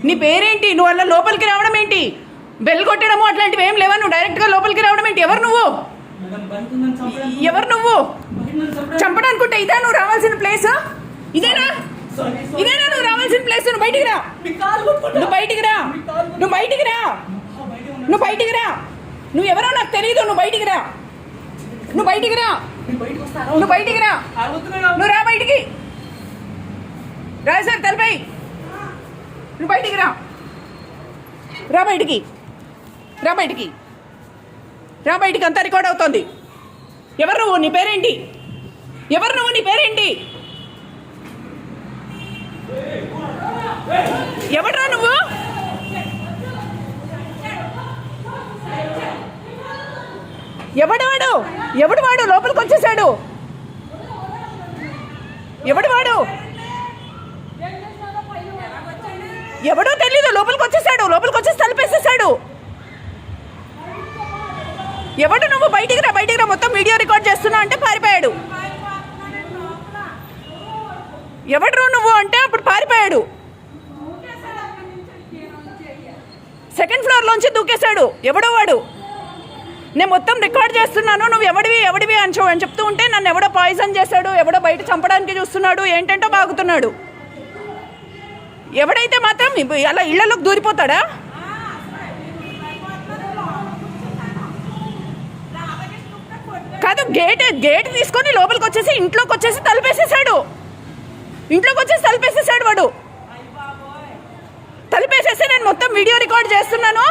నీ పేరేంటి? నువ్వు అలా లోపలికి రావడం ఏంటి? బెల్ కొట్టడము అట్లాంటివి ఏం లేవా? నువ్వు డైరెక్ట్గా లోపలికి రావడం ఏంటి? ఎవరు నువ్వు? ఎవరు నువ్వు? చంపడానుకుంటే ఇదా నువ్వు రావాల్సిన ప్లేస్? ఇదేనా ఇదేనా నువ్వు రావాల్సిన ప్లేస్? నువ్వు బయటికి రా, నువ్వు బయటికి రా, నువ్వు బయటికి రా, నువ్వు బయటికి రా. నువ్వు ఎవరో నాకు తెలియదు. నువ్వు బయటికి రా, నువ్వు బయటికి రా, నువ్వు బయటికి రా, నువ్వు రా బయటికి. రా సార్ తలపై, నువ్వు బయటికి రా, రా బయటికి, రా బయటికి, రా బయటికి. అంతా రికార్డ్ అవుతోంది. ఎవరు నువ్వు? నీ పేరేంటి? ఎవరు నువ్వు? నీ పేరేంటి? ఎవడ్రా నువ్వు? ఎవడు వాడు? ఎవడు వాడు? లోపలికి వచ్చేసాడు. ఎవడు వాడు? ఎవడో తెలీదు. లోపలికి వచ్చేసాడు. లోపలికి వచ్చేసి తలుపేసేసాడు. ఎవడు నువ్వు? బయటికి రా, బయటికి రా. మొత్తం వీడియో రికార్డ్ చేస్తున్నా అంటే పారిపోయాడు. ఎవడు నువ్వు అంటే అప్పుడు పారిపోయాడు. సెకండ్ ఫ్లోర్లోంచి దూకేశాడు. ఎవడో వాడు. నేను మొత్తం రికార్డ్ చేస్తున్నాను. నువ్వు ఎవడివి అని చెప్తూ ఉంటే నన్ను ఎవడో పాయిజన్ చేశాడు, ఎవడో బయట చంపడానికి చూస్తున్నాడు, ఏంటంటో బాగుతున్నాడు. ఎవడైతే మాత్రం అలా ఇళ్లలోకి దూరిపోతాడా? కాదు, గేట్ తీసుకొని లోపలికి వచ్చేసి ఇంట్లోకి వచ్చేసి తలుపేసేసాడు. ఇంట్లోకి వచ్చేసి తలుపేసేసాడు వాడు. తలుపేసేసి నేను మొత్తం వీడియో రికార్డ్ చేస్తున్నాను.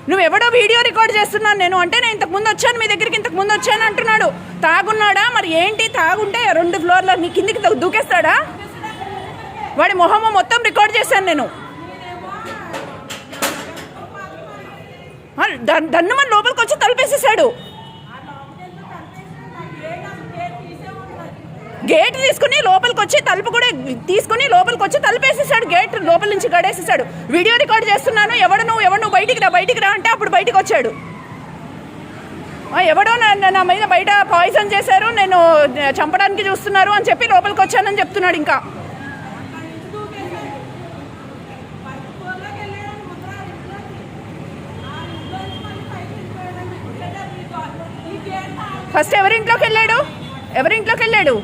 నువ్వు ఎవడో వీడియో రికార్డ్ చేస్తున్నాను నేను అంటే, నేను ఇంతకుముందు వచ్చాను మీ దగ్గరికి, ఇంతకుముందు వచ్చాను అంటున్నాడు. తాగున్నాడా మరి ఏంటి? తాగుంటే 2 ఫ్లోర్ల నీ కిందికి దూకేస్తాడా? వాడి మొహము మొత్తం రికార్డ్ చేశాను నేను. దన్నుమని లోపలికి వచ్చి తలుపేసేసాడు. గేట్ తీసుకుని లోపలికి వచ్చి తలుపు కూడా తీసుకుని లోపలికి వచ్చి తలుపేసేసాడు. గేట్ లోపల నుంచి గడేసేసాడు. వీడియో రికార్డ్ చేస్తున్నాను. ఎవడు నువ్వు బయటికి రా అంటే అప్పుడు బయటికి వచ్చాడు. ఎవడో నా మీద బయట పాయిజన్ చేశారు, నేను చంపడానికి చూస్తున్నారు అని చెప్పి లోపలికి వచ్చానని చెప్తున్నాడు. ఇంకా ఫస్ట్ ఎవరింట్లోకి వెళ్ళాడు?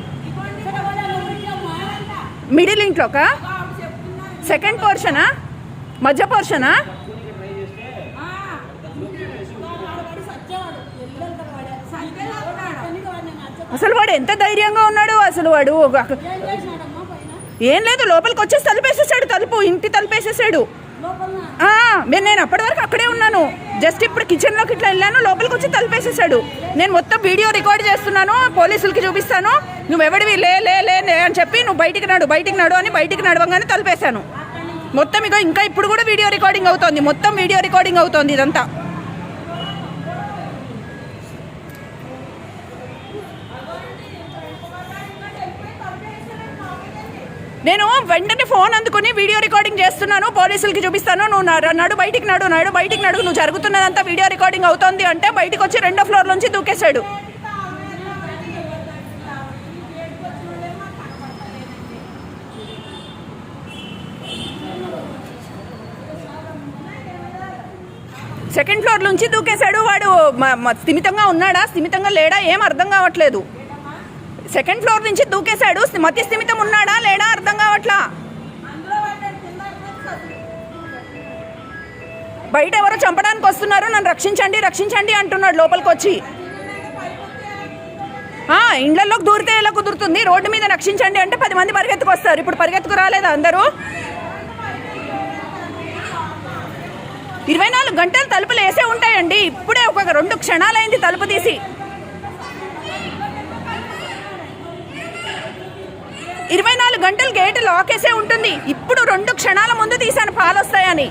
మిడిల్ ఇంట్లోకా? సెకండ్ పోర్షనా? మధ్య పోర్షనా? అసలు వాడు ఎంత ధైర్యంగా ఉన్నాడు అసలు. వాడు ఏం లేదు, లోపలికి వచ్చేసి తలుపేసేసాడు. ఇంటి తలుపేసేసాడు. నేను అప్పటి వరకు అక్కడే ఉన్నాను. జస్ట్ ఇప్పుడు కిచెన్లోకి ఇట్లా వెళ్ళాను, లోపలికి వచ్చి తలుపేసేసాడు. నేను మొత్తం వీడియో రికార్డ్ చేస్తున్నాను, పోలీసులకి చూపిస్తాను. నువ్వు ఎవడివి లే అని చెప్పి నువ్వు బయటికి నడు అని బయటికి నడవగానే తలుపేశాను మొత్తం. ఇంకా ఇప్పుడు కూడా వీడియో రికార్డింగ్ అవుతోంది. మొత్తం వీడియో రికార్డింగ్ అవుతోంది ఇదంతా. నేను వెంటనే ఫోన్ అందుకుని వీడియో రికార్డింగ్ చేస్తున్నాను, పోలీసులకి చూపిస్తాను. నువ్వు నడు బయటికి నడు. నువ్వు జరుగుతున్నదంతా వీడియో రికార్డింగ్ అవుతోంది అంటే బయటకు వచ్చి 2వ ఫ్లోర్ నుంచి దూకేశాడు. సెకండ్ ఫ్లోర్ నుంచి దూకేశాడు. వాడు స్థిమితంగా ఉన్నాడా, స్థిమితంగా లేడా ఏం అర్థం కావట్లేదు. సెకండ్ ఫ్లోర్ నుంచి దూకేశాడు. మతి స్థిమితం ఉన్నాడా లేడా అర్థం కావట్లా. బయట ఎవరో చంపడానికి వస్తున్నారు, నన్ను రక్షించండి అంటున్నాడు లోపలికి వచ్చి. ఇండ్లలోకి దూరితే ఎలా కుదురుతుంది? రోడ్డు మీద రక్షించండి అంటే 10 మంది పరిగెత్తుకు వస్తారు. ఇప్పుడు పరిగెత్తుకు రాలేదా అందరూ? 24 గంటలు తలుపులు వేసే ఉంటాయండి. ఇప్పుడే ఒక 2 క్షణాలైంది తలుపు తీసి. 24 గంటలు గేట్ లాక్ వేసే ఉంటుంది. ఇప్పుడు 2 క్షణాల ముందు తీశాను పాలు వస్తాయని.